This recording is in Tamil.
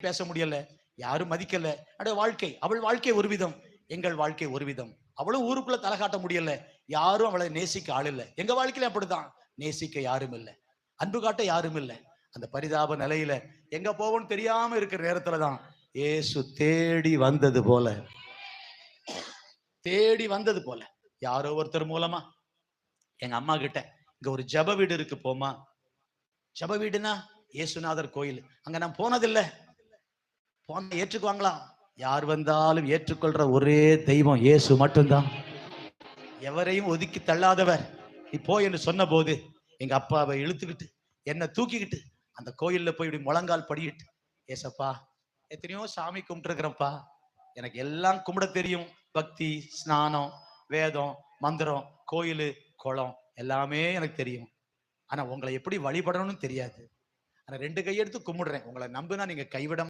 பேச முடியல, யாரும் மதிக்கல. வாழ்க்கை, அவள் வாழ்க்கை ஒரு விதம், எங்கள் வாழ்க்கை ஒரு விதம். அவளும் ஊருக்குள்ள தலை காட்ட முடியல, யாரும் அவளை நேசிக்க ஆள் இல்லை. எங்க வாழ்க்கையில அப்படிதான், நேசிக்க யாரும் இல்லை, அன்பு காட்ட யாரும் இல்லை. அந்த பரிதாப நிலையில எங்க போவோம்னு தெரியாம இருக்கிற நேரத்துலதான் இயேசு தேடி வந்தது போல, தேடி வந்தது போல யாரோ ஒருத்தர் மூலமா எங்க அம்மா கிட்ட, இங்க ஒரு ஜப வீடு இருக்கு போமா. ஜப வீடுனா இயேசுநாதர் கோயில். அங்க நான் போனதில்லை, போன ஏற்றுக்குவாங்களா? யார் வந்தாலும் ஏற்றுக்கொள்ற ஒரே தெய்வம் இயேசு மட்டும்தான். எவரையும் ஒதுக்கி தள்ளாதவர். இப்போ என்று சொன்ன போது எங்க அப்பாவை இழுத்துக்கிட்டு என்ன தூக்கிக்கிட்டு அந்த கோயில்ல போய் இப்படி முழங்கால் படியிட்டு, ஏசப்பா எத்தனையோ சாமி கும்பிட்டுருக்கிறப்பா, எனக்கு எல்லாம் கும்பிட தெரியும், பக்தி, ஸ்நானம், வேதம், மந்திரம், கோயில், குளம் எல்லாமே எனக்கு தெரியும். ஆனா உங்களை எப்படி வழிபடணும்னு தெரியாது. ஆனா 2 கையெடுத்து கும்பிடுறேன், உங்களை நம்புனா நீங்க கைவிட